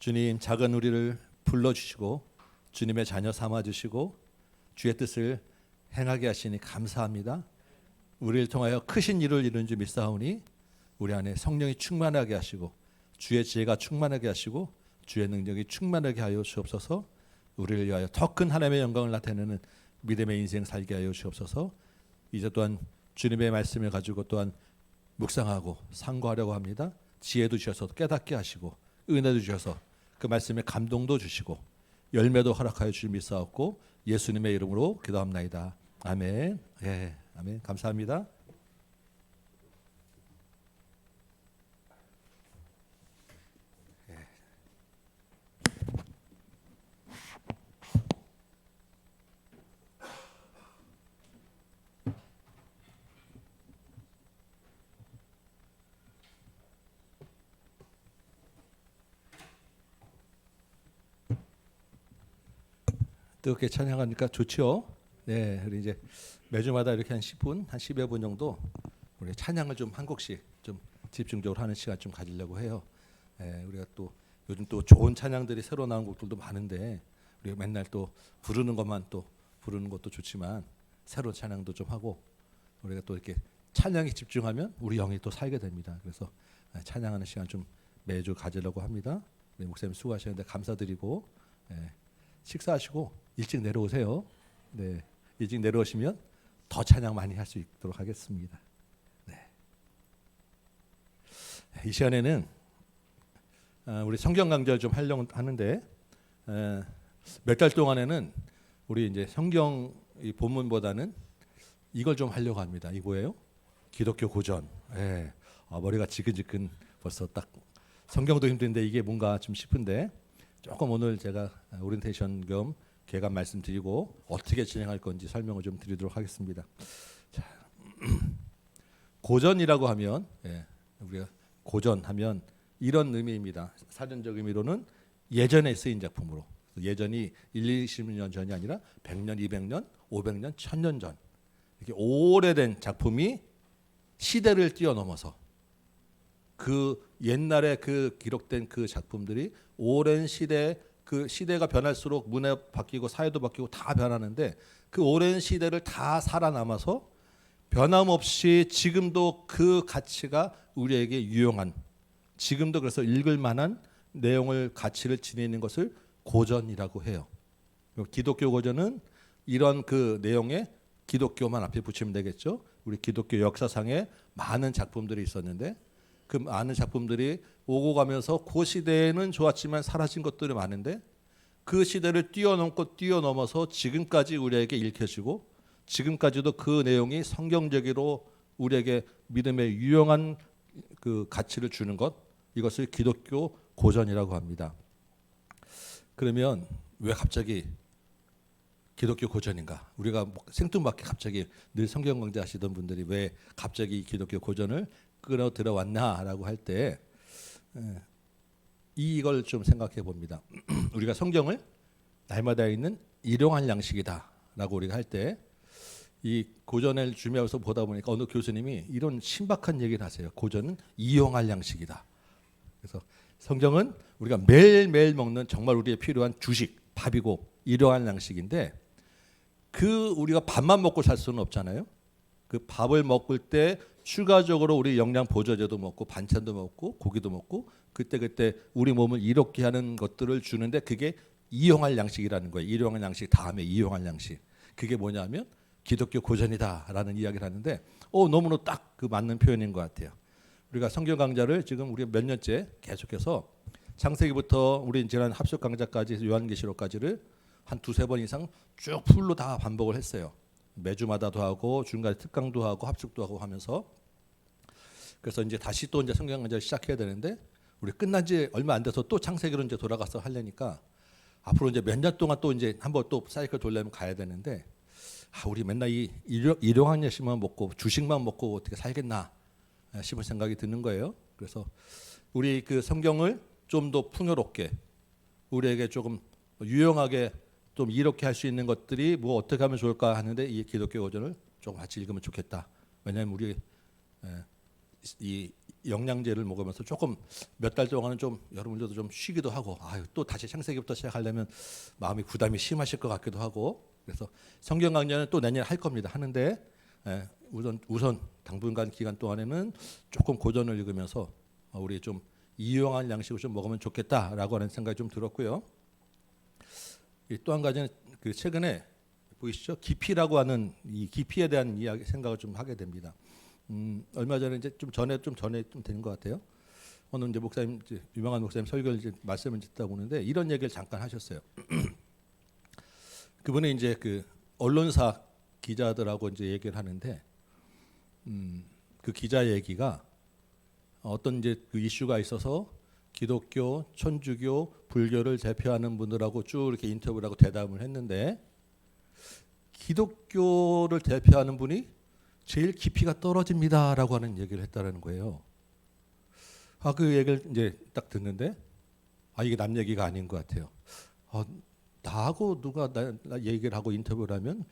주님 작은 우리를 불러주시고 주님의 자녀 삼아주시고 주의 뜻을 행하게 하시니 감사합니다. 우리를 통하여 크신 일을 이루는 줄 믿사오니 우리 안에 성령이 충만하게 하시고 주의 지혜가 충만하게 하시고 주의 능력이 충만하게 하여 주옵소서. 우리를 위하여 더 큰 하나님의 영광을 나타내는 믿음의 인생 살게 하여 주옵소서. 이제 또한 주님의 말씀을 가지고 또한 묵상하고 상고하려고 합니다. 지혜도 주셔서 깨닫게 하시고 은혜도 주셔서 그 말씀에 감동도 주시고 열매도 허락하여 주실 믿사옵고 예수님의 이름으로 기도합나이다. 아멘. 예, 아멘. 감사합니다. 뜨겁게 찬양하니까 좋죠. 네, 우리 이제 매주마다 이렇게 한 10분, 한 10여 분 정도 우리 찬양을 좀 한 곡씩 좀 집중적으로 하는 시간 좀 가지려고 해요. 네, 우리가 또 요즘 또 좋은 찬양들이 새로 나온 곡들도 많은데 우리가 맨날 또 부르는 것만 또 부르는 것도 좋지만 새로운 찬양도 좀 하고 우리가 또 이렇게 찬양에 집중하면 우리 영이 또 살게 됩니다. 그래서 찬양하는 시간 좀 매주 가지려고 합니다. 우리 목사님 수고하시는데 감사드리고 식사하시고 일찍 내려오세요. 네, 일찍 내려오시면 더 찬양 많이 할 수 있도록 하겠습니다. 네. 이 시간에는 우리 성경 강좌를 좀 하려고 하는데 몇 달 동안에는 우리 이제 성경 이 본문보다는 이걸 좀 하려고 합니다. 이 뭐예요? 기독교 고전. 네. 머리가 지근지근 벌써 딱 성경도 힘든데 이게 뭔가 좀 싶은데 조금 오늘 제가 오리엔테이션 겸 개관 말씀드리고 어떻게 진행할 건지 설명을 좀 드리도록 하겠습니다. 자, 고전이라고 하면 우리가 고전하면 이런 의미입니다. 사전적 의미로는 예전에 쓰인 작품으로 예전이 1, 20년 전이 아니라 100년, 200년, 500년, 1000년 전 이렇게 오래된 작품이 시대를 뛰어넘어서 그 옛날에 그 기록된 그 작품들이 오랜 시대 그 시대가 변할수록 문화 바뀌고 사회도 바뀌고 다 변하는데 그 오랜 시대를 다 살아남아서 변함없이 지금도 그 가치가 우리에게 유용한 지금도 그래서 읽을 만한 내용을 가치를 지니는 것을 고전이라고 해요. 기독교 고전은 이런 그 내용에 기독교만 앞에 붙이면 되겠죠. 우리 기독교 역사상에 많은 작품들이 있었는데 그 많은 작품들이 오고 가면서 그 시대에는 좋았지만 사라진 것들이 많은데 그 시대를 뛰어넘고 뛰어넘어서 지금까지 우리에게 읽혀지고 지금까지도 그 내용이 성경적으로 우리에게 믿음에 유용한 그 가치를 주는 것 이것을 기독교 고전이라고 합니다. 그러면 왜 갑자기 기독교 고전인가? 우리가 생뚱맞게 갑자기 늘 성경 강좌 하시던 분들이 왜 갑자기 기독교 고전을 끌어 들어왔나라고 할 때 이걸 좀 생각해 봅니다. 우리가 성경을 날마다 있는 일용할 양식이다라고 우리가 할 때 이 고전을 준비하면서 보다 보니까 어느 교수님이 이런 신박한 얘기를 하세요. 고전은 이용할 양식이다. 그래서 성경은 우리가 매일매일 먹는 정말 우리에 필요한 주식, 밥이고 일용할 양식인데 그 우리가 밥만 먹고 살 수는 없잖아요. 그 밥을 먹을 때 추가적으로 우리 영양 보조제도 먹고 반찬도 먹고 고기도 먹고 그때 우리 몸을 이롭게 하는 것들을 주는데 그게 이용할 양식이라는 거예요. 일용할 양식 다음에 이용할 양식. 그게 뭐냐면 기독교 고전이다라는 이야기를 하는데 너무나 딱 그 맞는 표현인 것 같아요. 우리가 성경 강좌를 지금 우리가 몇 년째 계속해서 창세기부터 우리 지난 합숙 강좌까지 요한계시록까지를 한 두세 번 이상 쭉 풀로 다 반복을 했어요. 매주마다도 하고 중간에 특강도 하고 합숙도 하고 하면서 그래서 이제 다시 또 이제 성경 강좌를 시작해야 되는데 우리 끝난 지 얼마 안 돼서 또 창세기로 이제 돌아가서 하려니까 앞으로 이제 몇 년 동안 또 이제 한번 또 사이클 돌려면 가야 되는데 우리 맨날 이 일용할 양식만 먹고 주식만 먹고 어떻게 살겠나 싶은 생각이 드는 거예요. 그래서 우리 그 성경을 좀 더 풍요롭게 우리에게 조금 유용하게 좀 이렇게 할 수 있는 것들이 뭐 어떻게 하면 좋을까 하는데 이 기독교 고전을 조금 같이 읽으면 좋겠다. 왜냐하면 우리 이 영양제를 먹으면서 조금 몇 달 동안은 좀 여러분들도 좀 쉬기도 하고 아유 또 다시 창세기부터 시작하려면 마음이 부담이 심하실 것 같기도 하고 그래서 성경 강좌는 또 내년에 할 겁니다. 하는데 우선 당분간 기간 동안에는 조금 고전을 읽으면서 우리 좀 이용할 양식을 좀 먹으면 좋겠다라고 하는 생각이 좀 들었고요. 또 한 가지는 그 최근에 보이시죠? 기피라고 하는 이 기피에 대한 이야기 생각을 좀 하게 됩니다. 얼마 전에 이제 좀 전에 되는 것 같아요. 어느 이제 목사님 이제 유명한 목사님 설교를 이제 말씀을 듣다 보는데 이런 얘기를 잠깐 하셨어요. 그분이 이제 그 언론사 기자들하고 이제 얘기를 하는데 그 기자 얘기가 어떤 이제 그 이슈가 있어서 기독교, 천주교, 불교를 대표하는 분들하고 쭉 이렇게 인터뷰를 하고 대담을 했는데 기독교를 대표하는 분이 제일 깊이가 떨어집니다라고 하는 얘기를 했다라는 거예요. 그 얘기를 이제 딱 듣는데 이게 남 얘기가 아닌 것 같아요. 나하고 누가 나 얘기를 하고 인터뷰를 하면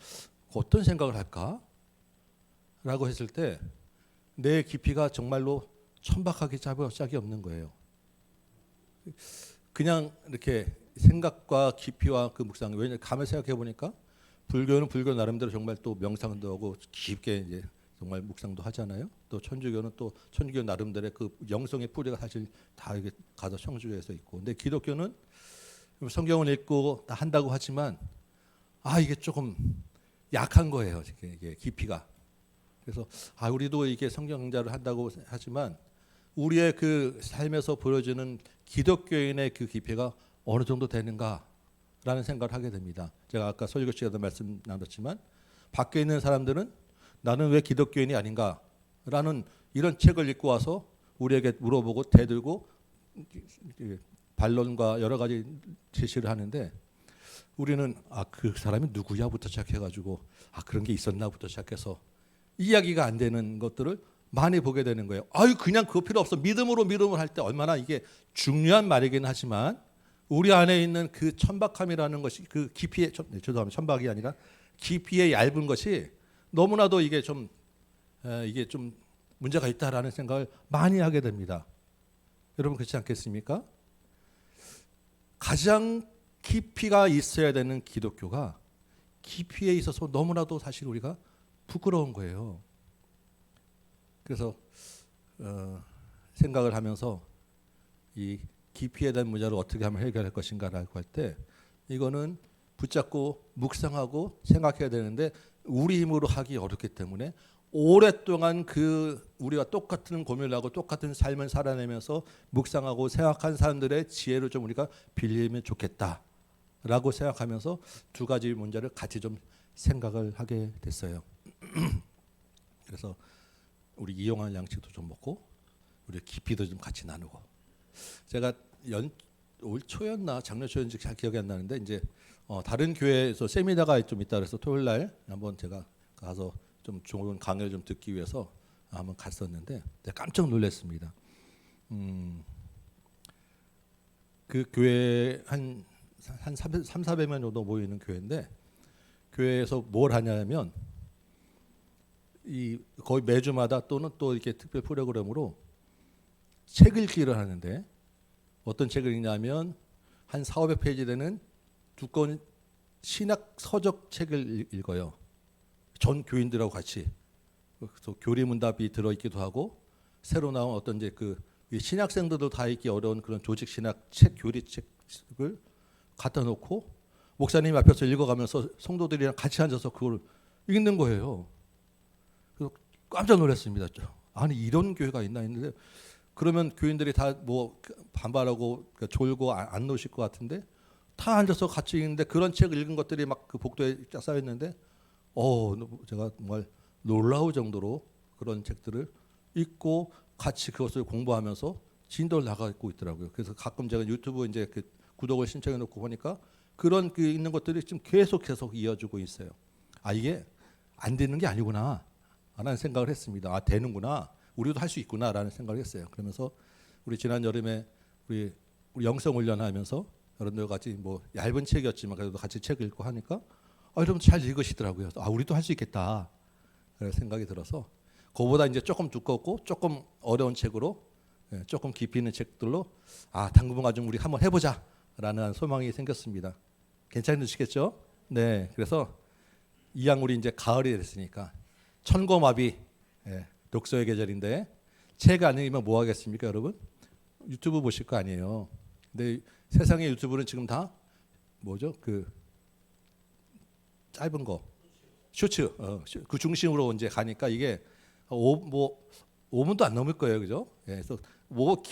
어떤 생각을 할까? 라고 했을 때 내 깊이가 정말로 천박하게 짝이 없는 거예요. 그냥 이렇게 생각과 깊이와 그 묵상, 왜냐하면 가만 생각해 보니까 불교는 불교 나름대로 정말 또 명상도 하고 깊게 이제 정말 묵상도 하잖아요. 또 천주교는 또 천주교 나름대로의 그 영성의 뿌리가 사실 다 이게 가서 청주에서 있고, 근데 기독교는 성경을 읽고 다 한다고 하지만 이게 조금 약한 거예요. 이게 깊이가. 그래서 우리도 이게 성경 강좌를 한다고 하지만 우리의 그 삶에서 보여지는 기독교인의 그 깊이가 어느 정도 되는가라는 생각을 하게 됩니다. 제가 아까 설교 시간에도 말씀 나눴지만 밖에 있는 사람들은 나는 왜 기독교인이 아닌가라는 이런 책을 읽고 와서 우리에게 물어보고 대들고 반론과 여러 가지 제시를 하는데 우리는 그 사람이 누구야부터 시작해가지고 그런 게 있었나부터 시작해서 이야기가 안 되는 것들을 많이 보게 되는 거예요. 그냥 그거 필요 없어. 믿음을 할 때 얼마나 이게 중요한 말이긴 하지만 우리 안에 있는 그 천박함이라는 것이 그 깊이의 죄송합니다. 천박이 아니라 깊이의 얇은 것이 너무나도 이게 좀 문제가 있다라는 생각을 많이 하게 됩니다. 여러분 그렇지 않겠습니까? 가장 깊이가 있어야 되는 기독교가 깊이에 있어서 너무나도 사실 우리가 부끄러운 거예요. 그래서 생각을 하면서 이 깊이에 대한 문제를 어떻게 하면 해결할 것인가라고 할 때 이거는 붙잡고 묵상하고 생각해야 되는데 우리 힘으로 하기 어렵기 때문에 오랫동안 그 우리가 똑같은 고민을 하고 똑같은 삶을 살아내면서 묵상하고 생각한 사람들의 지혜를 좀 우리가 빌리면 좋겠다라고 생각하면서 두 가지 문제를 같이 좀 생각을 하게 됐어요. 그래서 우리 이용할 양식도 좀 먹고 우리 깊이도 좀 같이 나누고 제가 올 초였나 작년 초였는지 잘 기억이 안 나는데 이제 다른 교회에서 세미나가 좀 있다 그래서 토요일 날 한번 제가 가서 좀 좋은 강의를 좀 듣기 위해서 한번 갔었는데 깜짝 놀랐습니다. 그 교회 한 300~400명 정도 모이는 교회인데 교회에서 뭘 하냐면 거의 매주마다 또는 또 이렇게 특별 프로그램으로 책 읽기를 하는데 어떤 책을 읽냐면 한 400~500페이지 되는 두꺼운 신학 서적 책을 읽어요. 전 교인들하고 같이. 그래서 교리문답이 들어있기도 하고 새로 나온 어떤 이제 그 신학생들도 다 읽기 어려운 그런 조직 신학 책, 교리 책을 갖다 놓고 목사님 앞에서 읽어가면서 성도들이랑 같이 앉아서 그걸 읽는 거예요. 그래서 깜짝 놀랐습니다. 아니 이런 교회가 있나 했는데 그러면 교인들이 다 뭐 반발하고 졸고 안 놓으실 것 같은데 다 앉아서 같이 읽는데 그런 책을 읽은 것들이 막 그 복도에 쫙 쌓여 있는데 제가 정말 놀라울 정도로 그런 책들을 읽고 같이 그것을 공부하면서 진도를 나가고 있더라고요. 그래서 가끔 제가 유튜브 이제 그 구독을 신청해 놓고 보니까 그런 그 있는 것들이 지금 계속 이어지고 있어요. 이게 안 되는 게 아니구나 라는 생각을 했습니다. 되는구나. 우리도 할 수 있구나라는 생각을 했어요. 그러면서 우리 지난 여름에 우리 영성 훈련하면서 여러분들 같이 뭐 얇은 책이었지만 그래도 같이 책 읽고 하니까 여러분 잘 읽으시더라고요. 우리도 할 수 있겠다. 그런 생각이 들어서 그거보다 이제 조금 두껍고 조금 어려운 책으로 조금 깊이 있는 책들로 당분간 좀 우리 한번 해보자라는 소망이 생겼습니다. 괜찮으시겠죠? 네, 그래서 이왕 우리 이제 가을이 됐으니까 천고마비 독서의 계절인데 책 안 읽으면 뭐 하겠습니까, 여러분? 유튜브 보실 거 아니에요. 근데 세상의 유튜브는 지금 다 뭐죠? 그 짧은 거 쇼츠 그 중심으로 이제 가니까 이게 5분도 안 넘을 거예요, 그죠? 그래서 뭐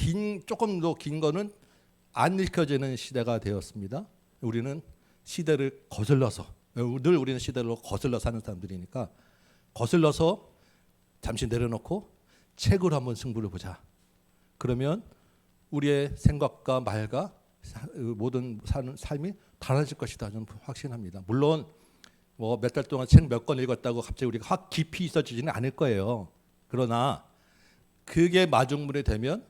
조금 더 긴 거는 안 읽혀지는 시대가 되었습니다. 우리는 시대를 거슬러서 늘 우리는 시대를 거슬러 사는 사람들이니까 거슬러서 잠시 내려놓고 책으로 한번 승부를 보자. 그러면 우리의 생각과 말과 모든 사는 삶이 달라질 것이다. 저는 확신합니다. 물론 뭐 몇 달 동안 책 몇 권 읽었다고 갑자기 우리가 확 깊이 있어지지는 않을 거예요. 그러나 그게 마중물이 되면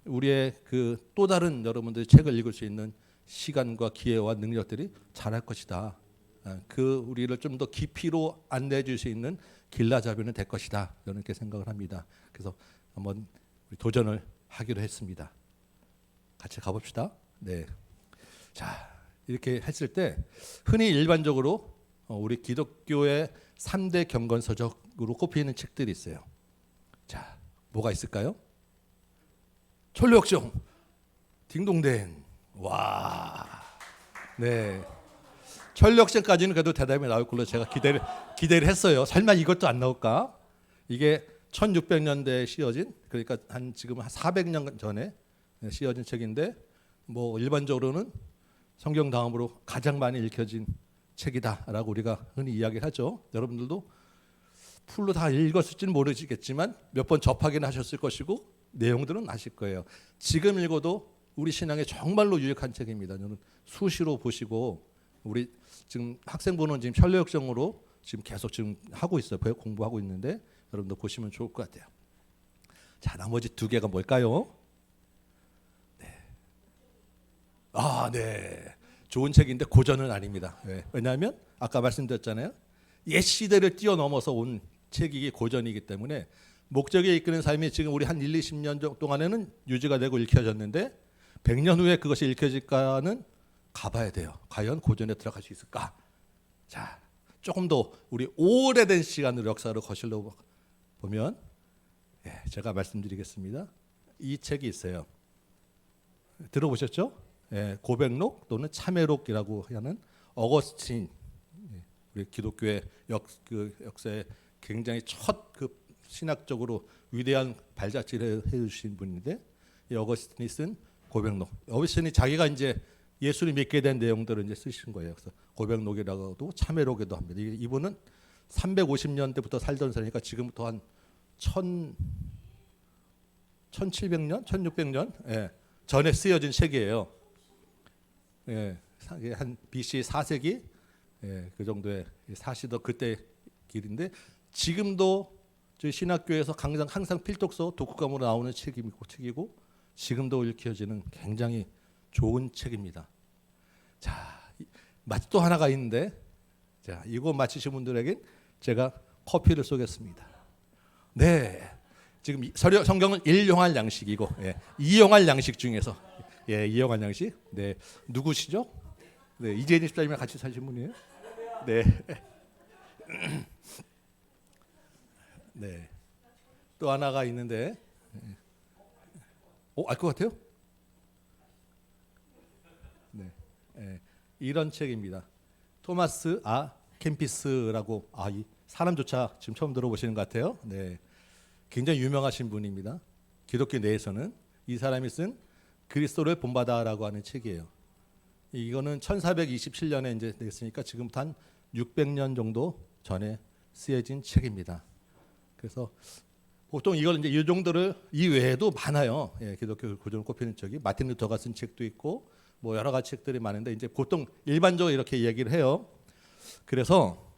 우리의 그 또 다른 여러분들이 책을 읽을 수 있는 시간과 기회와 능력들이 자랄 것이다. 그 우리를 좀 더 깊이로 안내해 줄 수 있는 길라잡이는 될 것이다. 저는 이렇게 생각을 합니다. 그래서 한번 우리 도전을 하기로 했습니다. 같이 가봅시다. 네. 자, 이렇게 했을 때 흔히 일반적으로 우리 기독교의 3대 경건서적으로 꼽히는 책들이 있어요. 자, 뭐가 있을까요? 천류역정, 딩동댕. 와, 네. 천류역정까지는 그래도 대답이 나올 걸로 제가 기대를 했어요. 설마 이것도 안 나올까? 이게 1600년대에 씌어진, 그러니까 지금 한 400년 전에 씌어진 책인데 뭐 일반적으로는 성경 다음으로 가장 많이 읽혀진 책이다라고 우리가 흔히 이야기를 하죠. 여러분들도 풀로 다 읽었을지는 모르시겠지만 몇 번 접하긴 하셨을 것이고 내용들은 아실 거예요. 지금 읽어도 우리 신앙에 정말로 유익한 책입니다. 저는 수시로 보시고 우리 지금 학생부는 지금 천류역정으로 지금 계속 지금 하고 있어요. 공부하고 있는데 여러분도 보시면 좋을 것 같아요. 자, 나머지 두 개가 뭘까요? 네. 네. 좋은 책인데 고전은 아닙니다. 왜냐하면 아까 말씀드렸잖아요. 옛 시대를 뛰어넘어서 온 책이 고전이기 때문에 목적에 이끄는 삶이 지금 우리 한 20년 동안에는 유지가 되고 읽혀졌는데 100년 후에 그것이 읽혀질까는 가봐야 돼요. 과연 고전에 들어갈 수 있을까? 자, 조금 더 우리 오래된 시간으로 역사를 거슬러 보면 제가 말씀드리겠습니다. 이 책이 있어요. 들어보셨죠? 고백록 또는 참회록이라고 하는 어거스틴, 우리 기독교의 역사에 굉장히 첫 그 신학적으로 위대한 발자취를 해주신 분인데 이 어거스틴이 쓴 고백록. 어거스틴이 자기가 이제 예수를 믿게 된 내용들을 이제 쓰신 거예요. 그래서 고백록이라고도 참회록이라고도 합니다. 이분은 350년대부터 살던 사람이니까 지금부터 한 1700년, 1600년 전에 쓰여진 책이에요. 한 BC 4세기 그 정도의 사시던 그때 길인데 지금도 저희 신학교에서 항상 필독서 독후감으로 나오는 책이고 지금도 읽혀지는 굉장히 좋은 책입니다. 자, 또 하나가 있는데 자, 이거 맞히신 분들에게 제가 커피를 쏘겠습니다. 네, 지금 성경은 일용할 양식이고 이용할 양식 중에서 이용할 양식. 네, 누구시죠? 네, 이재인 집사님이랑 같이 사신 분이에요? 네. 네. 또 하나가 있는데, 알 것 같아요? 네. 이런 책입니다. 토마스 캠피스라고 이 사람조차 지금 처음 들어보시는 것 같아요. 네. 굉장히 유명하신 분입니다. 기독교 내에서는 이 사람이 쓴 그리스도를 본받아라고 하는 책이에요. 이거는 1427년에 이제 냈으니까 지금부터 한 600년 정도 전에 쓰여진 책입니다. 그래서 보통 이걸 이제 이 정도를 이 외에도 많아요. 기독교 고전을 꼽히는 책이 마틴 루터가 쓴 책도 있고 뭐 여러 가지 책들이 많은데 이제 보통 일반적으로 이렇게 얘기를 해요. 그래서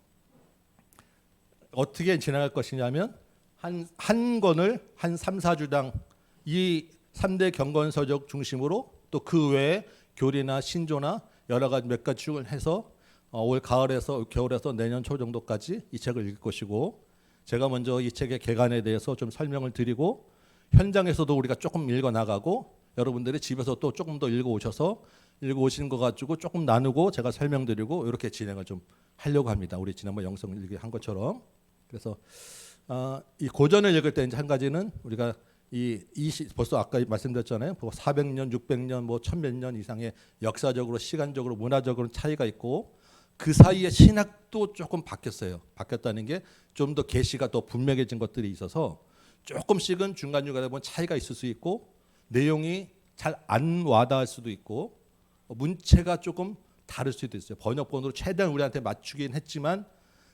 어떻게 진행할 것이냐면 한 권을 한 3, 4주당 이 3대 경건서적 중심으로 또 그 외에 교리나 신조나 여러 가지 몇 가지 축을 해서 올 가을에서 겨울에서 내년 초 정도까지 이 책을 읽을 것이고 제가 먼저 이 책의 개관에 대해서 좀 설명을 드리고 현장에서도 우리가 조금 읽어 나가고 여러분들이 집에서 또 조금 더 읽어 오셔서 읽어 오신 거 가지고 조금 나누고 제가 설명드리고 이렇게 진행을 좀 하려고 합니다. 우리 지난번 영성 읽기 한 것처럼. 그래서 이 고전을 읽을 때 이제 한 가지는 우리가 벌써 아까 말씀드렸잖아요. 400년, 600년, 뭐 1000몇 년 이상의 역사적으로, 시간적으로, 문화적으로 차이가 있고 그 사이에 신학도 조금 바뀌었어요. 바뀌었다는 게 좀 더 계시가 더 분명해진 것들이 있어서 조금씩은 중간중간에 보면 차이가 있을 수 있고 내용이 잘 안 와닿을 수도 있고 문체가 조금 다를 수도 있어요. 번역본으로 최대한 우리한테 맞추긴 했지만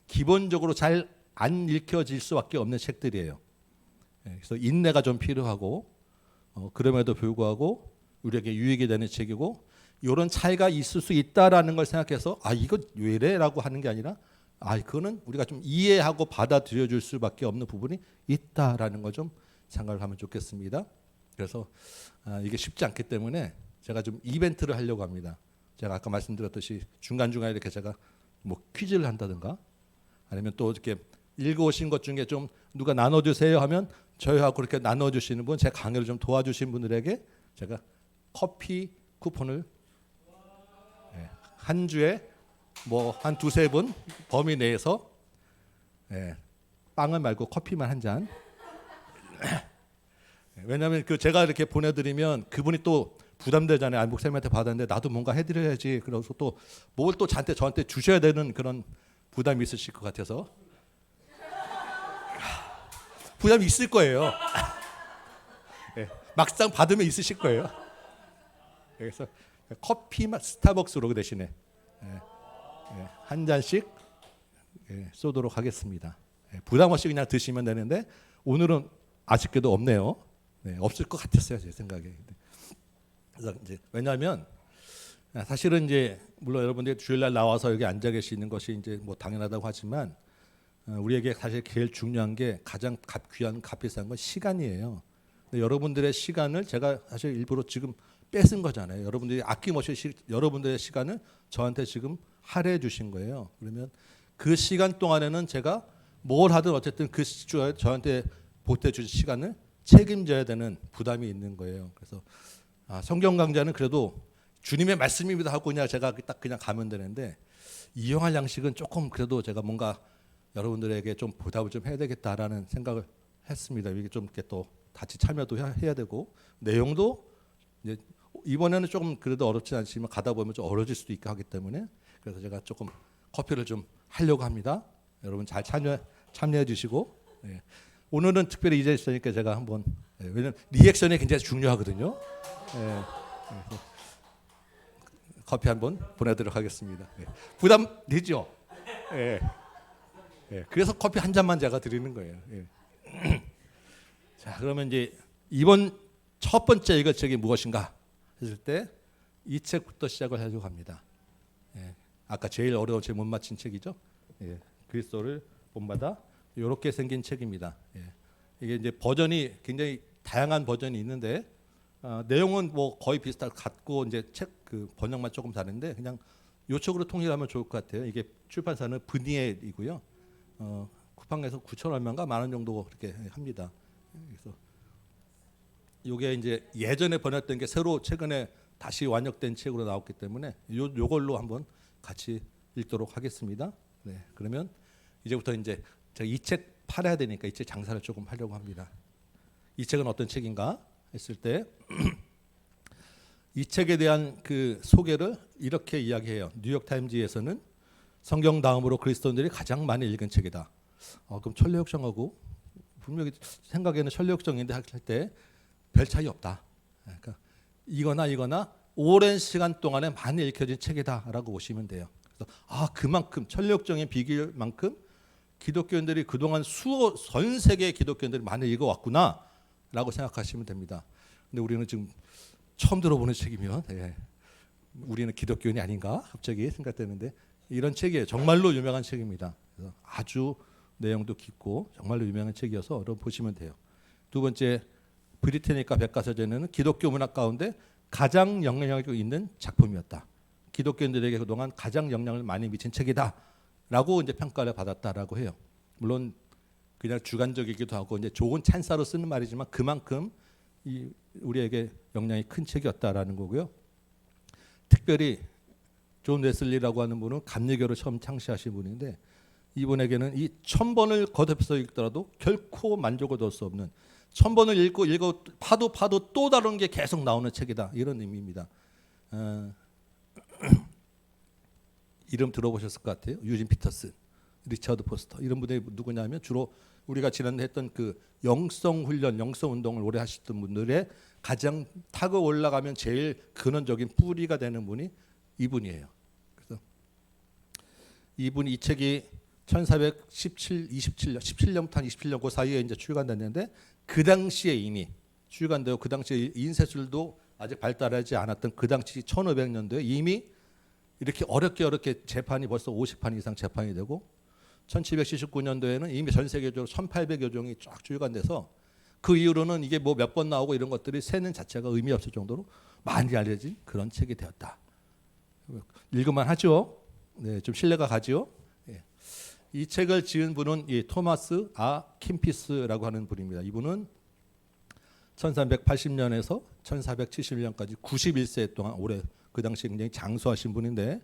기본적으로 잘 안 읽혀질 수밖에 없는 책들이에요. 그래서 인내가 좀 필요하고 그럼에도 불구하고 우리에게 유익이 되는 책이고 이런 차이가 있을 수 있다라는 걸 생각해서 이거 왜 이래라고 하는 게 아니라 그거는 우리가 좀 이해하고 받아들여 줄 수밖에 없는 부분이 있다라는 걸 좀 생각을 하면 좋겠습니다. 그래서 이게 쉽지 않기 때문에 제가 좀 이벤트를 하려고 합니다. 제가 아까 말씀드렸듯이 중간중간에 이렇게 제가 뭐 퀴즈를 한다든가 아니면 또 이렇게 읽어오신 것 중에 좀 누가 나눠주세요 하면 저희하고 그렇게 나눠주시는 분, 제 강의를 좀 도와주신 분들에게 제가 커피 쿠폰을 한 주에 뭐 한 두세 분 범위 내에서 빵을 말고 커피만 한 잔. 왜냐하면 제가 이렇게 보내드리면 그분이 또 부담되잖아요. 목사님한테 받았는데 나도 뭔가 해드려야지. 그래서 또 뭘 또 저한테 주셔야 되는 그런 부담이 있으실 것 같아서 부담이 있을 거예요. 막상 받으면 있으실 거예요. 그래서 커피만 스타벅스로 그 대신에 한 잔씩 쏘도록 하겠습니다. 부담 없이 그냥 드시면 되는데 오늘은 아쉽게도 없네요. 없을 것 같았어요, 제 생각에. 그래서 이제 왜냐하면 사실은 이제 물론 여러분들이 주일날 나와서 여기 앉아 계시는 것이 이제 뭐 당연하다고 하지만 우리에게 사실 제일 중요한 게 가장 귀한 값비싼 건 시간이에요. 근데 여러분들의 시간을 제가 사실 일부러 지금 뺏은 거잖아요. 여러분들이 아낌없이 여러분들의 시간을 저한테 지금 할애해 주신 거예요. 그러면 그 시간 동안에는 제가 뭘 하든 어쨌든 저한테 보태 주신 시간을 책임져야 되는 부담이 있는 거예요. 그래서 성경 강좌는 그래도 주님의 말씀입니다 하고 그냥 제가 딱 그냥 가면 되는데 이용할 양식은 조금 그래도 제가 뭔가 여러분들에게 좀 보답을 좀 해야 되겠다라는 생각을 했습니다. 이게 좀 이렇게 또 같이 참여도 해야 되고 내용도 이제 이번에는 조금 그래도 어렵지 않지만 가다 보면 좀 어려질 수도 있고 하기 때문에 그래서 제가 조금 커피를 좀 하려고 합니다. 여러분 잘 참여해 주시고 오늘은 특별히 이제 있으니까 제가 한번 왜냐면 리액션이 굉장히 중요하거든요. 커피 한번 보내도록 하겠습니다. 부담 되죠? 그래서 커피 한 잔만 제가 드리는 거예요. 자, 그러면 이제 이번 첫 번째 읽을 책이 무엇인가 했을 때 이 책부터 시작을 하려고 합니다. 아까 제일 어려운 책 못 맞힌 책이죠. 그리스도를 본받아 이렇게 생긴 책입니다. 이게 이제 버전이 굉장히 다양한 버전이 있는데 내용은 뭐 거의 같고 이제 책 그 번역만 조금 다른데 그냥 요 책으로 통일하면 좋을 것 같아요. 이게 출판사는 브니엘이고요. 쿠팡에서 9천 얼마인가 10,000원 정도 그렇게 합니다. 그래서 이게 이제 예전에 번역된 게 새로 최근에 다시 완역된 책으로 나왔기 때문에 요걸로 한번 같이 읽도록 하겠습니다. 그러면 이제부터 이제 제가 이 책 팔아야 되니까 이 책 장사를 조금 하려고 합니다. 이 책은 어떤 책인가 했을 때 이 책에 대한 그 소개를 이렇게 이야기해요. 뉴욕 타임즈에서는 성경 다음으로 그리스도인들이 가장 많이 읽은 책이다. 그럼 천리역정하고 분명히 생각에는 천리역정인데 할 때 별 차이 없다. 그러니까 이거나 오랜 시간 동안에 많이 읽혀진 책이다라고 보시면 돼요. 그래서 그만큼 천리역정에 비길 만큼 기독교인들이 그동안 전 세계의 기독교인들이 많이 읽어왔구나라고 생각하시면 됩니다. 근데 우리는 지금 처음 들어보는 책이면 우리는 기독교인이 아닌가 갑자기 생각되는데 이런 책이에요. 정말로 유명한 책입니다. 그래서 아주 내용도 깊고 정말로 유명한 책이어서 여러분 보시면 돼요. 두 번째 브리테니카 백과사전에는 기독교 문학 가운데 가장 영향력이 있는 작품이었다. 기독교인들에게 그동안 가장 영향을 많이 미친 책이다라고 이제 평가를 받았다라고 해요. 물론 그냥 주관적이기도 하고 이제 좋은 찬사로 쓰는 말이지만 그만큼 우리에게 영향이 큰 책이었다라는 거고요. 특별히 존 웨슬리라고 하는 분은 감리교를 처음 창시하신 분인데 이분에게는 이 1000번을 거듭해서 읽더라도 결코 만족을 얻을 수 없는 1000번을 읽고 파도 또 다른 게 계속 나오는 책이다 이런 의미입니다. 이름 들어보셨을 것 같아요. 유진 피터슨, 리처드 포스터 이런 분들이 누구냐면 주로 우리가 지난해 했던 그 영성 훈련, 영성 운동을 오래 하셨던 분들의 가장 타고 올라가면 제일 근원적인 뿌리가 되는 분이 이분이에요. 그래서 이분 이 책이 17년부터 한 27년 그 사이에 이제 출간됐는데 그 당시에 이미 출간되고 그 당시에 인쇄술도 아직 발달하지 않았던 그 당시 1500년도에 이미 이렇게 어렵게 재판이 벌써 50판 이상 재판이 되고 1779년도에는 이미 전 세계적으로 1800여 종이 쫙 출간돼서 그 이후로는 이게 뭐 몇 번 나오고 이런 것들이 세는 자체가 의미 없을 정도로 많이 알려진 그런 책이 되었다. 읽을만 하죠. 네, 좀 신뢰가 가죠. 예. 이 책을 지은 분은 이 토마스 킴피스라고 하는 분입니다. 이분은 1380년에서 1471년까지 91세 동안 올해 그 당시 굉장히 장수하신 분인데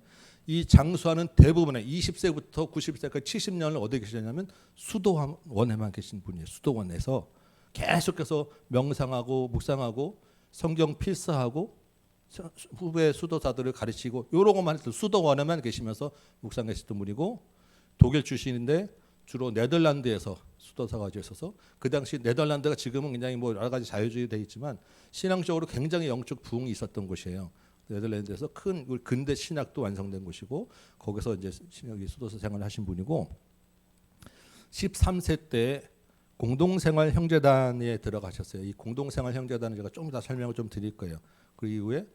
이 장수하는 대부분의 20세부터 90세까지 70년을 어디에 계시냐면 수도원에만 계신 분이에요. 수도원에서 계속해서 명상하고 묵상하고 성경 필사하고 후배 수도사들을 가르치고 이런 것만 해도 수도원에만 계시면서 묵상하셨던 분이고 독일 출신인데 주로 네덜란드에서 수도사가 있어서 그 당시 네덜란드가 지금은 굉장히 뭐 여러 가지 자유주의 돼 있지만 신앙적으로 굉장히 영적 부흥이 있었던 곳이에요. 네덜란드에서 큰 근대 신학도 완성된 곳이고 거기서 이제 신학의 수도사 생활을 하신 분이고 13세 때 공동생활 형제단에 들어가셨어요. 이 공동생활 형제단은 제가 좀 더 설명을 좀 드릴 거예요. 그 이후에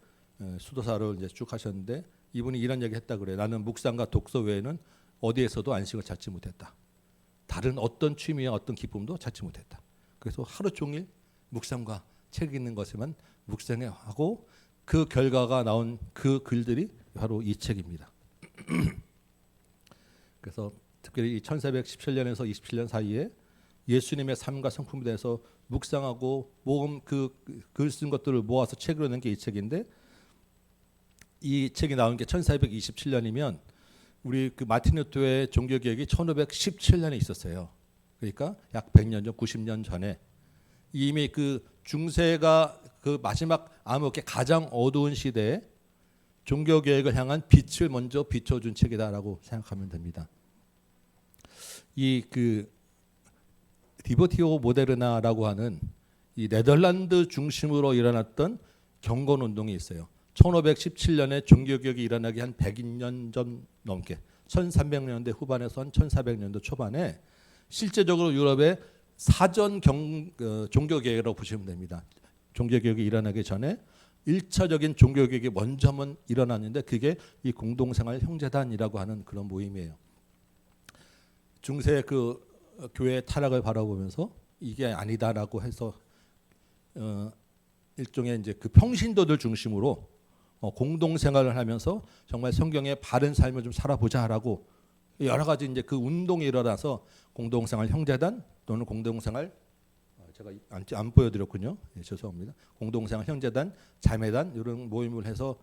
수도사로 이제 쭉 하셨는데 이분이 이런 얘기 했다 그래요. 나는 묵상과 독서 외에는 어디에서도 안식을 찾지 못했다. 다른 어떤 취미와 어떤 기쁨도 찾지 못했다. 그래서 하루 종일 묵상과 책 읽는 것에만 묵상하고 그 결과가 나온 그 글들이 바로 이 책입니다. 그래서 특별히 1417년에서 27년 사이에 예수님의 삶과 성품에 대해서 묵상하고 모음 그 글 쓴 것들을 모아서 책으로 낸 게 이 책인데 이 책이 나온 게 1427년이면 우리 그 마틴 루터의 종교개혁이 1517년에 있었어요. 그러니까 약 100년 전, 90년 전에 이미 그 중세가 그 마지막 암흑의 가장 어두운 시대에 종교개혁을 향한 빛을 먼저 비춰준 책이다라고 생각하면 됩니다. 이 그 디보티오 모데르나라고 하는 이 네덜란드 중심으로 일어났던 경건 운동이 있어요. 1517년에 종교개혁이 일어나기 한 100년 전 넘게 1300년대 후반에서 한 1400년도 초반에 실제적으로 유럽의 사전 종교개혁이라고 보시면 됩니다. 종교개혁이 일어나기 전에 1차적인 종교개혁이 먼저 한번 일어났는데 그게 이 공동생활 형제단이라고 하는 그런 모임이에요. 중세 그 교회의 타락을 바라보면서 이게 아니다라고 해서 일종의 이제 그 평신도들 중심으로 공동생활을 하면서 정말 성경의 바른 삶을 좀 살아보자라고 여러 가지 이제 그 운동이 일어나서 공동생활 형제단 또는 공동생활 제가 안 보여드렸군요. 예, 죄송합니다. 공동생활 형제단, 자매단 이런 모임을 해서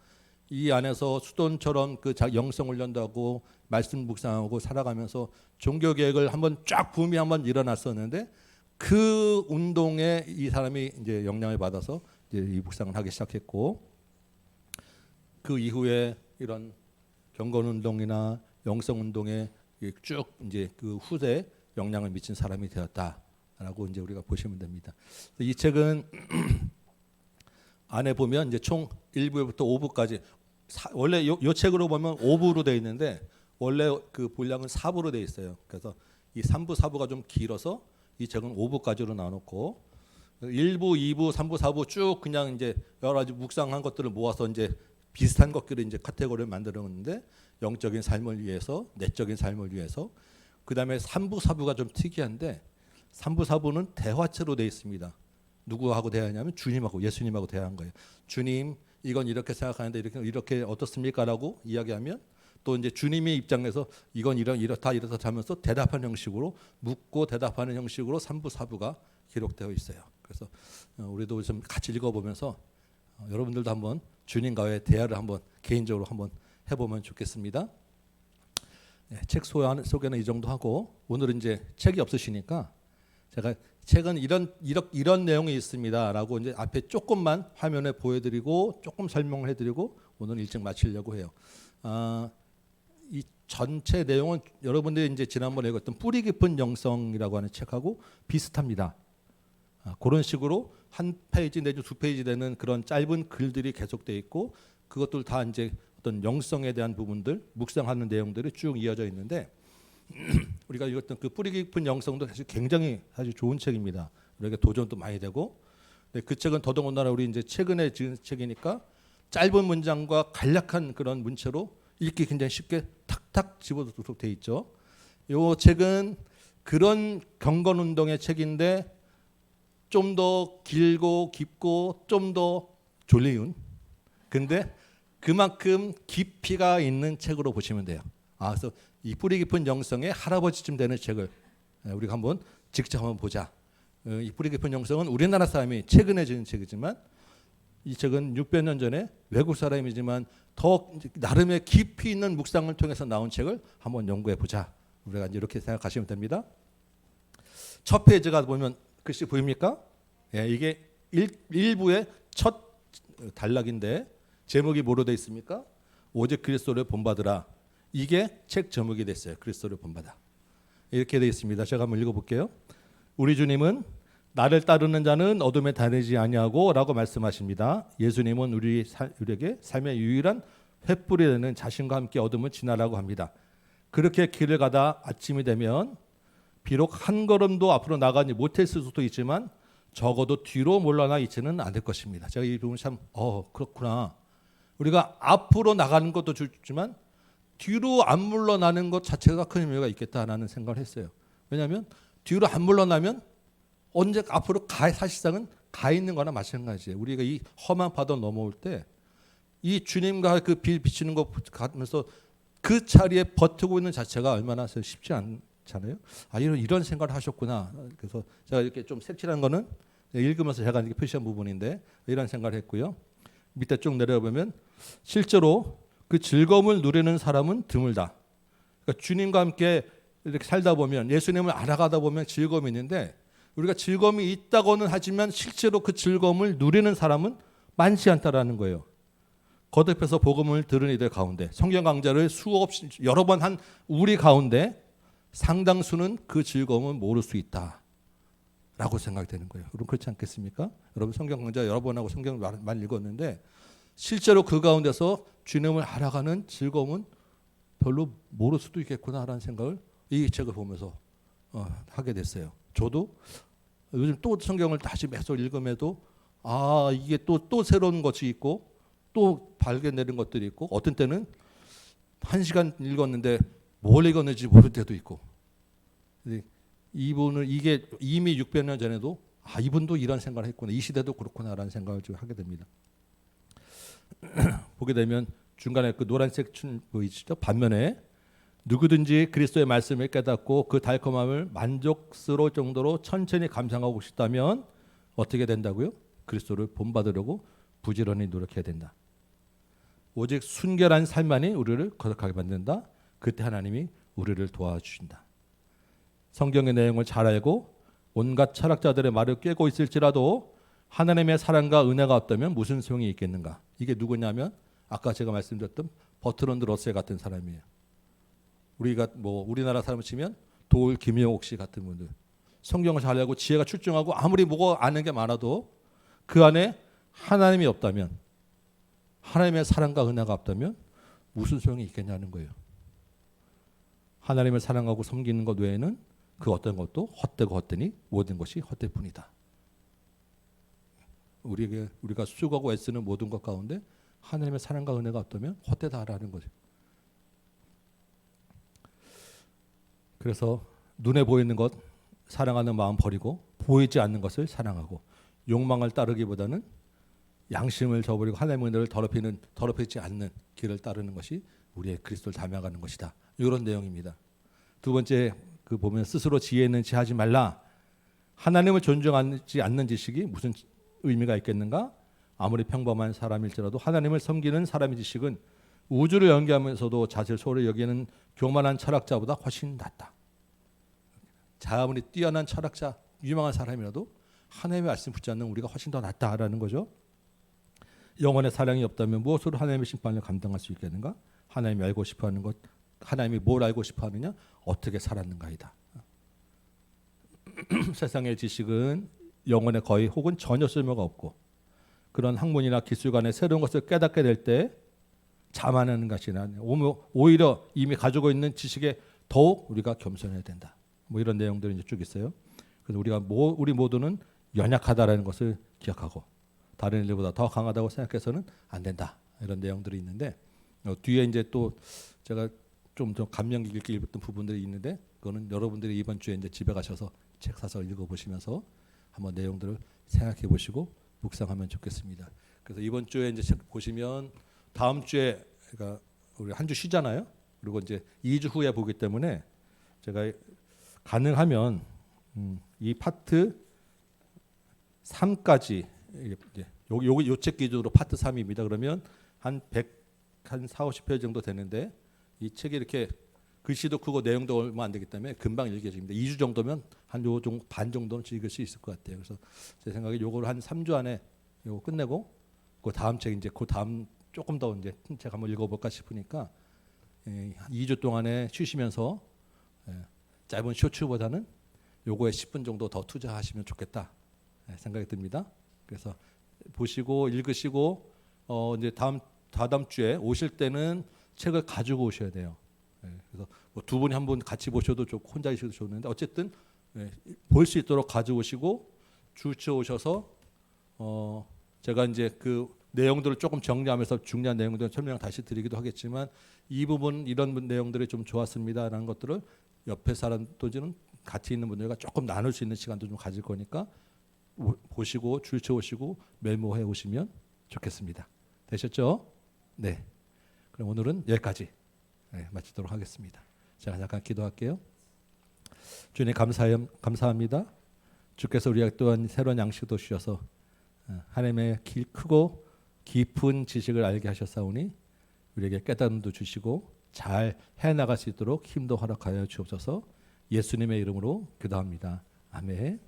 이 안에서 수돈처럼 그 영성 훈련도 하고 말씀 묵상하고 살아가면서 종교 개혁을 한번 쫙 붐이 한번 일어났었는데 그 운동에 이 사람이 이제 영향을 받아서 이제 이 묵상을 하기 시작했고 그 이후에 이런 경건 운동이나 영성 운동에 쭉 이제 그 후대에 영향을 미친 사람이 되었다라고 이제 우리가 보시면 됩니다. 이 책은 안에 보면 이제 총 1부부터 5부까지 원래 요 책으로 보면 5부로 되어 있는데 원래 그 분량은 4부로 되어 있어요. 그래서 이 3부, 4부가 좀 길어서 이 책은 5부까지로 나눴고 1부, 2부, 3부, 4부 쭉 그냥 이제 여러 가지 묵상한 것들을 모아서 이제 비슷한 것들을 이제 카테고리를 만들었는데 영적인 삶을 위해서, 내적인 삶을 위해서 그다음에 3부, 4부가 좀 특이한데 3부, 4부는 대화체로 되어 있습니다. 누구하고 대화하냐면 주님하고 예수님하고 대화한 거예요. 주님 이건 이렇게 생각하는데 이렇게 어떻습니까라고 이야기하면 또 이제 주님의 입장에서 이건 이렇다 하면서 대답하는 형식으로 묻고 대답하는 형식으로 3부 4부가 기록되어 있어요. 그래서 우리도 좀 같이 읽어보면서 여러분들도 한번 주님과의 대화를 한번 개인적으로 한번 해보면 좋겠습니다. 네, 책 소개는 이 정도 하고 오늘은 이제 책이 없으시니까 제가 책은 이런 내용이 있습니다라고 이제 앞에 조금만 화면에 보여드리고 조금 설명을 해드리고 오늘 일찍 마치려고 해요. 이 전체 내용은 여러분들이 이제 지난번에 읽었던 뿌리 깊은 영성이라고 하는 책하고 비슷합니다. 그런 식으로 한 페이지 내지 두 페이지 되는 그런 짧은 글들이 계속돼 있고 그것들 다 이제 어떤 영성에 대한 부분들 묵상하는 내용들이 쭉 이어져 있는데 우리가 읽었던 그 뿌리 깊은 영성도 사실 굉장히 좋은 책입니다. 우리에게 도전도 많이 되고 그 책은 더더군다나 우리 이제 최근에 지은 책이니까 짧은 문장과 간략한 그런 문체로 읽기 굉장히 쉽게 탁탁 집어넣도록 돼 있죠. 이 책은 그런 경건운동의 책인데 좀 더 길고 깊고 좀 더 졸리운 근데 그만큼 깊이가 있는 책으로 보시면 돼요. 그래서 이 뿌리 깊은 영성의 할아버지쯤 되는 책을 우리가 한번 직접 한번 보자. 이 뿌리 깊은 영성은 우리나라 사람이 최근에 지은 책이지만 이 책은 600년 전에 외국 사람이지만 더 나름의 깊이 있는 묵상을 통해서 나온 책을 한번 연구해 보자. 우리가 이제 이렇게 생각하시면 됩니다. 첫 페이지가 보면 글씨 보입니까? 예, 이게 1부의 첫 단락인데 제목이 뭐로 되어 있습니까? 오직 그리스도를 본받으라. 이게 책 제목이 됐어요. 그리스도를 본받아. 이렇게 되어 있습니다. 제가 한번 읽어볼게요. 우리 주님은 나를 따르는 자는 어둠에 다니지 아니하고 라고 말씀하십니다. 예수님은 우리에게 삶의 유일한 횃불이 되는 자신과 함께 어둠을 지나라고 합니다. 그렇게 길을 가다 아침이 되면 비록 한 걸음도 앞으로 나가지 못했을 수도 있지만 적어도 뒤로 물러나 있지는 않을 것입니다. 제가 이 부분 참 그렇구나. 우리가 앞으로 나가는 것도 좋지만 뒤로 안 물러나는 것 자체가 큰 의미가 있겠다라는 생각을 했어요. 왜냐하면 뒤로 안 물러나면 언제 앞으로 사실상은 가 있는 거나 마찬가지예요. 우리가 이 험한 바다 넘어올 때 이 주님과 그 빛 비치는 것 가면서 그 자리에 버티고 있는 자체가 얼마나 쉽지 않잖아요. 이런 생각을 하셨구나. 그래서 제가 이렇게 좀 색칠한 거는 읽으면서 제가 이렇게 표시한 부분인데 이런 생각을 했고요. 밑에 쭉 내려보면 실제로 그 즐거움을 누리는 사람은 드물다. 그러니까 주님과 함께 이렇게 살다 보면 예수님을 알아가다 보면 즐거움이 있는데 우리가 즐거움이 있다고는 하지만 실제로 그 즐거움을 누리는 사람은 많지 않다라는 거예요. 거듭해서 복음을 들은 이들 가운데 성경 강좌를 수없이 여러 번 한 우리 가운데 상당수는 그 즐거움을 모를 수 있다라고 생각되는 거예요. 여러분 그렇지 않겠습니까? 여러분 성경 강좌 여러 번 하고 성경을 많이 읽었는데 실제로 그 가운데서 주님을 알아가는 즐거움은 별로 모를 수도 있겠구나라는 생각을 이 책을 보면서 하게 됐어요. 저도 요즘 또 성경을 다시 매서 읽음에도 이게 또 새로운 것이 있고 또 발견되는 것들이 있고 어떤 때는 1시간 읽었는데 뭘 읽었는지 모를 때도 있고 이분은 이게 이미 600년 전에도 이분도 이런 생각을 했구나 이 시대도 그렇구나라는 생각을 좀 하게 됩니다. 보게 되면 중간에 그 노란색 줄 보이시죠? 반면에 누구든지 그리스도의 말씀을 깨닫고 그 달콤함을 만족스러울 정도로 천천히 감상하고 싶다면 어떻게 된다고요? 그리스도를 본받으려고 부지런히 노력해야 된다. 오직 순결한 삶만이 우리를 거룩하게 만든다. 그때 하나님이 우리를 도와주신다. 성경의 내용을 잘 알고 온갖 철학자들의 말을 꿰고 있을지라도 하나님의 사랑과 은혜가 없다면 무슨 소용이 있겠는가? 이게 누구냐면 아까 제가 말씀드렸던 버트런드 러셀 같은 사람이에요. 우리가 우리나라 사람을 치면 도울 김영옥 씨 같은 분들 성경을 잘 알고 지혜가 출중하고 아무리 뭐가 아는 게 많아도 그 안에 하나님이 없다면 하나님의 사랑과 은혜가 없다면 무슨 소용이 있겠냐는 거예요. 하나님을 사랑하고 섬기는 것 외에는 그 어떤 것도 헛되고 헛되니 모든 것이 헛될 뿐이다. 우리가 수고하고 애쓰는 모든 것 가운데 하나님의 사랑과 은혜가 없다면 헛되다라는 거죠. 그래서 눈에 보이는 것 사랑하는 마음 버리고 보이지 않는 것을 사랑하고 욕망을 따르기보다는 양심을 저버리고 하나님의 은혜를 더럽히지 않는 길을 따르는 것이 우리의 그리스도를 닮아가는 것이다. 이런 내용입니다. 두 번째 그 보면 스스로 지혜 있는 지 하지 말라. 하나님을 존중하지 않는 지식이 무슨 의미가 있겠는가? 아무리 평범한 사람일지라도 하나님을 섬기는 사람의 지식은 우주를 연기하면서도 자신을 소홀히 여기는 교만한 철학자보다 훨씬 낫다. 아무리 뛰어난 철학자, 유명한 사람이라도 하나님의 말씀 붙지 않는 우리가 훨씬 더 낫다라는 거죠. 영혼의 사랑이 없다면 무엇으로 하나님의 심판을 감당할 수 있겠는가? 하나님이 알고 싶어하는 것, 하나님이 뭘 알고 싶어하느냐? 어떻게 살았는가이다. 세상의 지식은 영혼에 거의 혹은 전혀 쓸모가 없고 그런 학문이나 기술 간의 새로운 것을 깨닫게 될 때 자만하는 것이 아니라 오히려 이미 가지고 있는 지식에 더욱 우리가 겸손해야 된다. 뭐 이런 내용들이 이제 쭉 있어요. 그래서 우리 모두는 연약하다라는 것을 기억하고 다른 일보다 더 강하다고 생각해서는 안 된다. 이런 내용들이 있는데 뒤에 이제 또 제가 좀 감명 깊게 읽었던 부분들이 있는데 그거는 여러분들이 이번 주에 이제 집에 가셔서 책 사서 읽어보시면서 한번 내용들을 생각해 보시고 묵상하면 좋겠습니다. 그래서 이번 주에 이제 책 보시면 다음 주에 그러니까 우리 한 주 쉬잖아요. 그리고 이제 2주 후에 보기 때문에 제가 가능하면 이 파트 3까지 요 책 기준으로 파트 3입니다. 그러면 한 4, 50페이지 정도 되는데 이 책이 이렇게 글씨도 크고 내용도 얼마 안 되기 때문에 금방 읽어집니다. 2주 정도면 한 요 정도 반 정도는 읽을 수 있을 것 같아요. 그래서 제 생각에 요거를 한 3주 안에 요거 끝내고 그 다음 책 이제 그 다음 조금 더 이제 책 한번 읽어볼까 싶으니까 2주 동안에 쉬시면서 짧은 쇼츠보다는 요거에 10분 정도 더 투자하시면 좋겠다 생각이 듭니다. 그래서 보시고 읽으시고 이제 다다음 주에 오실 때는 책을 가지고 오셔야 돼요. 그래서 뭐 두 분이 한 분 같이 보셔도 좋고 혼자 있어도 좋는데 어쨌든 볼 수 있도록 가져오시고 주쳐 오셔서 제가 이제 그 내용들을 조금 정리하면서 중요한 내용들을 설명 다시 드리기도 하겠지만 이 부분 이런 내용들이 좀 좋았습니다라는 것들을 옆에 사람 또는 같이 있는 분들과 조금 나눌 수 있는 시간도 좀 가질 거니까 보시고 줄쳐 오시고 메모해 오시면 좋겠습니다. 되셨죠? 네. 그럼 오늘은 여기까지 마치도록 하겠습니다. 제가 잠깐 기도할게요. 주님 감사합니다. 주께서 우리에게 또한 새로운 양식도 주셔서 하나님의 크고 깊은 지식을 알게 하셨사오니 우리에게 깨달음도 주시고 잘 해나갈 수 있도록 힘도 허락하여 주옵소서. 예수님의 이름으로 기도합니다. 아멘.